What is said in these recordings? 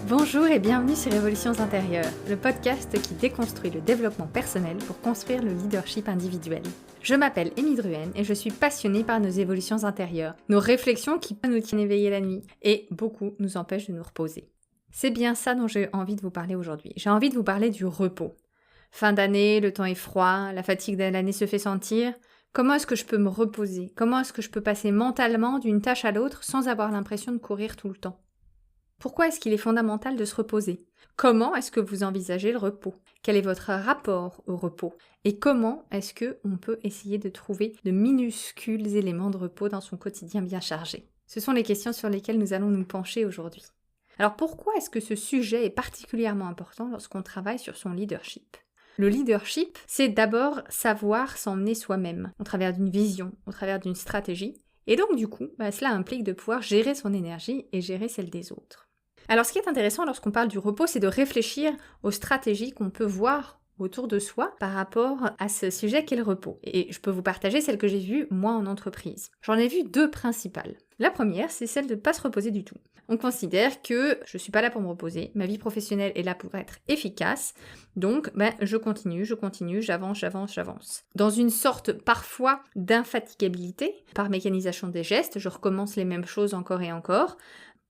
Bonjour et bienvenue sur Évolutions intérieures, le podcast qui déconstruit le développement personnel pour construire le leadership individuel. Je m'appelle Émy Druhen et je suis passionnée par nos évolutions intérieures, nos réflexions qui nous tiennent éveillés la nuit et beaucoup nous empêchent de nous reposer. C'est bien ça dont j'ai envie de vous parler aujourd'hui. J'ai envie de vous parler du repos. Fin d'année, le temps est froid, la fatigue de l'année se fait sentir. Comment est-ce que je peux me reposer? Comment est-ce que je peux passer mentalement d'une tâche à l'autre sans avoir l'impression de courir tout le temps? Pourquoi est-ce qu'il est fondamental de se reposer? Comment est-ce que vous envisagez le repos? Quel est votre rapport au repos? Et comment est-ce qu'on peut essayer de trouver de minuscules éléments de repos dans son quotidien bien chargé? Ce sont les questions sur lesquelles nous allons nous pencher aujourd'hui. Alors pourquoi est-ce que ce sujet est particulièrement important lorsqu'on travaille sur son leadership? Le leadership, c'est d'abord savoir s'emmener soi-même, au travers d'une vision, au travers d'une stratégie. Et donc du coup, cela implique de pouvoir gérer son énergie et gérer celle des autres. Alors ce qui est intéressant lorsqu'on parle du repos, c'est de réfléchir aux stratégies qu'on peut voir autour de soi par rapport à ce sujet qu'est le repos. Et je peux vous partager celles que j'ai vues moi en entreprise. J'en ai vu deux principales. La première, c'est celle de ne pas se reposer du tout. On considère que je ne suis pas là pour me reposer, ma vie professionnelle est là pour être efficace, donc je continue, j'avance. Dans une sorte parfois d'infatigabilité, par mécanisation des gestes, je recommence les mêmes choses encore et encore,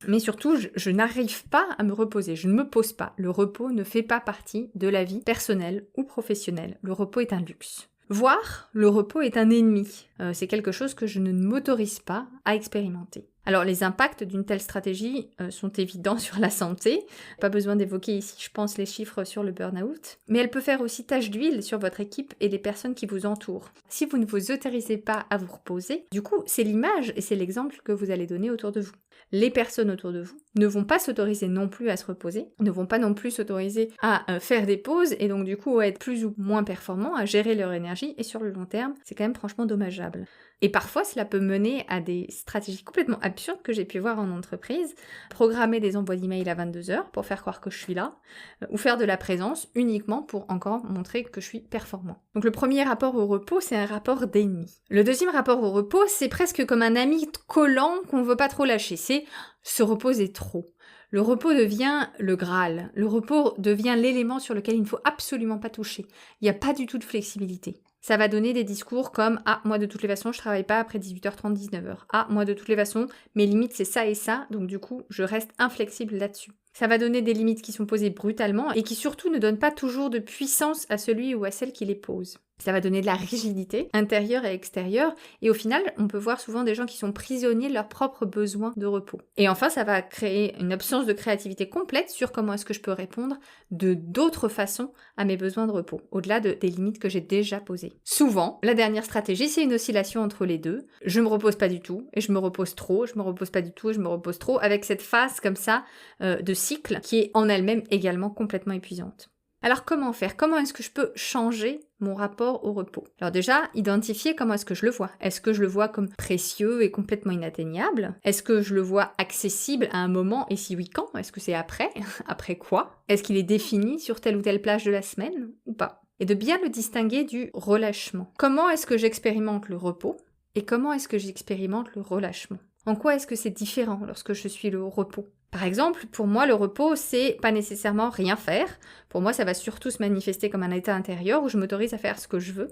mais surtout, je n'arrive pas à me reposer, je ne me pose pas. Le repos ne fait pas partie de la vie personnelle ou professionnelle. Le repos est un luxe. Voire, le repos est un ennemi. C'est quelque chose que je ne m'autorise pas à expérimenter. Alors, les impacts d'une telle stratégie sont évidents sur la santé. Pas besoin d'évoquer ici, je pense, les chiffres sur le burn-out. Mais elle peut faire aussi tache d'huile sur votre équipe et les personnes qui vous entourent. Si vous ne vous autorisez pas à vous reposer, du coup, c'est l'image et c'est l'exemple que vous allez donner autour de vous. Les personnes autour de vous ne vont pas s'autoriser non plus à se reposer, ne vont pas non plus s'autoriser à faire des pauses et donc du coup à être plus ou moins performants, à gérer leur énergie et sur le long terme, c'est quand même franchement dommageable. Et parfois, cela peut mener à des stratégies complètement absurdes que j'ai pu voir en entreprise. Programmer des envois d'email à 22h pour faire croire que je suis là, ou faire de la présence uniquement pour encore montrer que je suis performant. Donc le premier rapport au repos, c'est un rapport d'ennemi. Le deuxième rapport au repos, c'est presque comme un ami collant qu'on veut pas trop lâcher. C'est se reposer trop. Le repos devient le Graal. Le repos devient l'élément sur lequel il ne faut absolument pas toucher. Il n'y a pas du tout de flexibilité. Ça va donner des discours comme « Ah, moi de toutes les façons, je travaille pas après 18h30, 19h. Ah, moi de toutes les façons, mes limites c'est ça et ça, donc du coup, je reste inflexible là-dessus. » Ça va donner des limites qui sont posées brutalement et qui surtout ne donnent pas toujours de puissance à celui ou à celle qui les pose. Ça va donner de la rigidité, intérieure et extérieure, et au final, on peut voir souvent des gens qui sont prisonniers de leurs propres besoins de repos. Et enfin, ça va créer une absence de créativité complète sur comment est-ce que je peux répondre de d'autres façons à mes besoins de repos, au-delà des limites que j'ai déjà posées. Souvent, la dernière stratégie, c'est une oscillation entre les deux. Je me repose pas du tout, et je me repose trop, je me repose pas du tout, et je me repose trop, avec cette phase comme ça de cycle qui est en elle-même également complètement épuisante. Alors comment faire? Comment est-ce que je peux changer mon rapport au repos? Alors déjà, identifier comment est-ce que je le vois. Est-ce que je le vois comme précieux et complètement inatteignable? Est-ce que je le vois accessible à un moment? Et si oui, quand? Est-ce que c'est après? Après quoi? Est-ce qu'il est défini sur telle ou telle plage de la semaine ou pas? Et de bien le distinguer du relâchement. Comment est-ce que j'expérimente le repos? Et comment est-ce que j'expérimente le relâchement? En quoi est-ce que c'est différent lorsque je suis le repos? Par exemple, pour moi, le repos, c'est pas nécessairement rien faire. Pour moi, ça va surtout se manifester comme un état intérieur où je m'autorise à faire ce que je veux.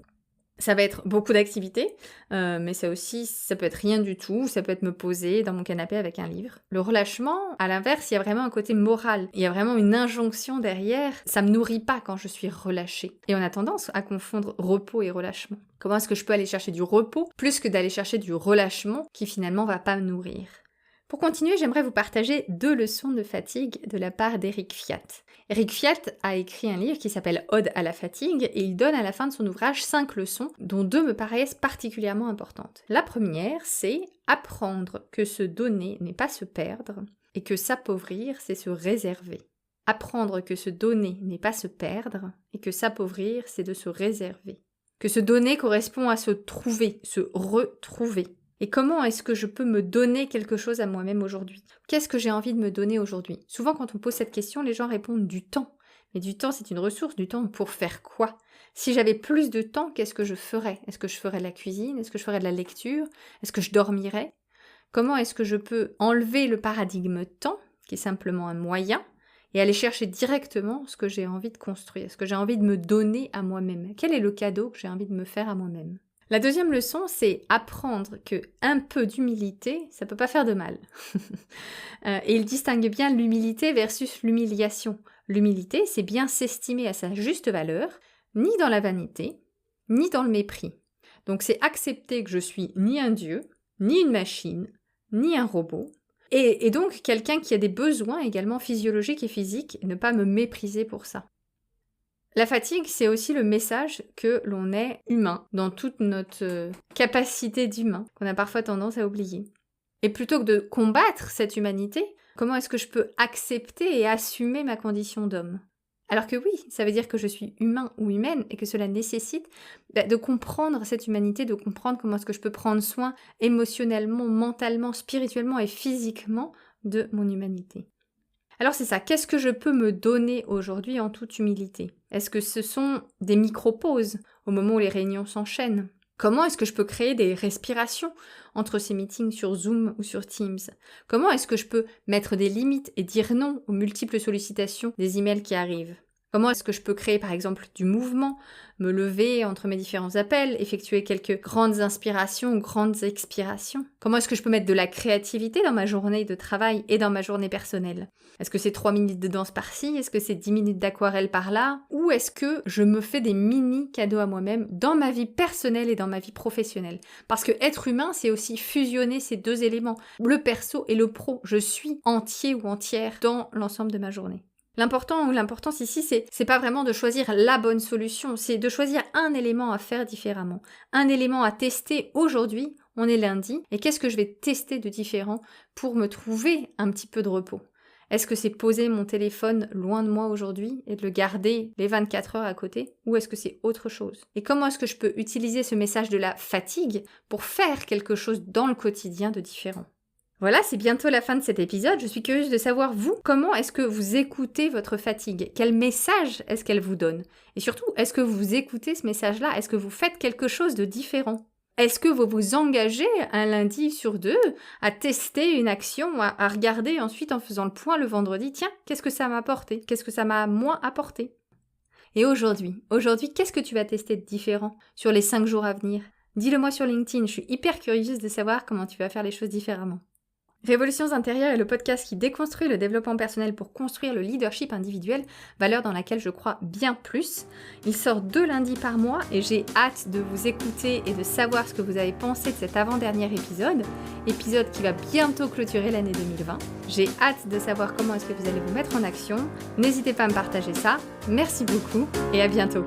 Ça va être beaucoup d'activités, mais ça peut être rien du tout, ça peut être me poser dans mon canapé avec un livre. Le relâchement, à l'inverse, il y a vraiment un côté moral, il y a vraiment une injonction derrière, ça me nourrit pas quand je suis relâchée. Et on a tendance à confondre repos et relâchement. Comment est-ce que je peux aller chercher du repos plus que d'aller chercher du relâchement qui finalement va pas me nourrir? Pour continuer, j'aimerais vous partager 2 leçons de fatigue de la part d'Éric Fiat. Éric Fiat a écrit un livre qui s'appelle Ode à la fatigue et il donne à la fin de son ouvrage 5 leçons, dont 2 me paraissent particulièrement importantes. La première, c'est apprendre que se donner n'est pas se perdre et que s'appauvrir, c'est se réserver. Apprendre que se donner n'est pas se perdre et que s'appauvrir, c'est de se réserver. Que se donner correspond à se trouver, se retrouver. Et comment est-ce que je peux me donner quelque chose à moi-même aujourd'hui? Qu'est-ce que j'ai envie de me donner aujourd'hui? Souvent, quand on pose cette question, les gens répondent du temps. Mais du temps, c'est une ressource. Du temps pour faire quoi? Si j'avais plus de temps, qu'est-ce que je ferais? Est-ce que je ferais de la cuisine? Est-ce que je ferais de la lecture? Est-ce que je dormirais? Comment est-ce que je peux enlever le paradigme temps, qui est simplement un moyen, et aller chercher directement ce que j'ai envie de construire, ce que j'ai envie de me donner à moi-même. Quel est le cadeau que j'ai envie de me faire à moi-même? La deuxième leçon, c'est apprendre que un peu d'humilité, ça peut pas faire de mal. Et il distingue bien l'humilité versus l'humiliation. L'humilité, c'est bien s'estimer à sa juste valeur, ni dans la vanité, ni dans le mépris. Donc c'est accepter que je suis ni un dieu, ni une machine, ni un robot, et donc quelqu'un qui a des besoins également physiologiques et physiques, et ne pas me mépriser pour ça. La fatigue, c'est aussi le message que l'on est humain, dans toute notre capacité d'humain, qu'on a parfois tendance à oublier. Et plutôt que de combattre cette humanité, comment est-ce que je peux accepter et assumer ma condition d'homme ? Alors que oui, ça veut dire que je suis humain ou humaine et que cela nécessite de comprendre cette humanité, de comprendre comment est-ce que je peux prendre soin émotionnellement, mentalement, spirituellement et physiquement de mon humanité. Alors c'est ça, qu'est-ce que je peux me donner aujourd'hui en toute humilité ? Est-ce que ce sont des micro-pauses au moment où les réunions s'enchaînent ? Comment est-ce que je peux créer des respirations entre ces meetings sur Zoom ou sur Teams ? Comment est-ce que je peux mettre des limites et dire non aux multiples sollicitations des emails qui arrivent ? Comment est-ce que je peux créer par exemple du mouvement, me lever entre mes différents appels, effectuer quelques grandes inspirations ou grandes expirations ? Comment est-ce que je peux mettre de la créativité dans ma journée de travail et dans ma journée personnelle ? Est-ce que c'est 3 minutes de danse par-ci ? Est-ce que c'est 10 minutes d'aquarelle par-là ? Ou est-ce que je me fais des mini cadeaux à moi-même dans ma vie personnelle et dans ma vie professionnelle ? Parce que être humain, c'est aussi fusionner ces deux éléments, le perso et le pro. Je suis entier ou entière dans l'ensemble de ma journée. L'importance ici, c'est pas vraiment de choisir la bonne solution, c'est de choisir un élément à faire différemment, un élément à tester aujourd'hui, on est lundi, et qu'est-ce que je vais tester de différent pour me trouver un petit peu de repos ? Est-ce que c'est poser mon téléphone loin de moi aujourd'hui et de le garder les 24 heures à côté ? Ou est-ce que c'est autre chose ? Et comment est-ce que je peux utiliser ce message de la fatigue pour faire quelque chose dans le quotidien de différent ? Voilà, c'est bientôt la fin de cet épisode. Je suis curieuse de savoir, vous, comment est-ce que vous écoutez votre fatigue ? Quel message est-ce qu'elle vous donne ? Et surtout, est-ce que vous écoutez ce message-là ? Est-ce que vous faites quelque chose de différent ? Est-ce que vous vous engagez un lundi sur 2 à tester une action, à regarder ensuite en faisant le point le vendredi ? Tiens, qu'est-ce que ça m'a apporté ? Qu'est-ce que ça m'a moins apporté ? Et aujourd'hui, qu'est-ce que tu vas tester de différent sur les 5 jours à venir ? Dis-le moi sur LinkedIn, je suis hyper curieuse de savoir comment tu vas faire les choses différemment. Révolutions intérieures est le podcast qui déconstruit le développement personnel pour construire le leadership individuel, valeur dans laquelle je crois bien plus. Il sort 2 lundis par mois et j'ai hâte de vous écouter et de savoir ce que vous avez pensé de cet avant-dernier épisode qui va bientôt clôturer l'année 2020. J'ai hâte de savoir comment est-ce que vous allez vous mettre en action. N'hésitez pas à me partager ça. Merci beaucoup et à bientôt.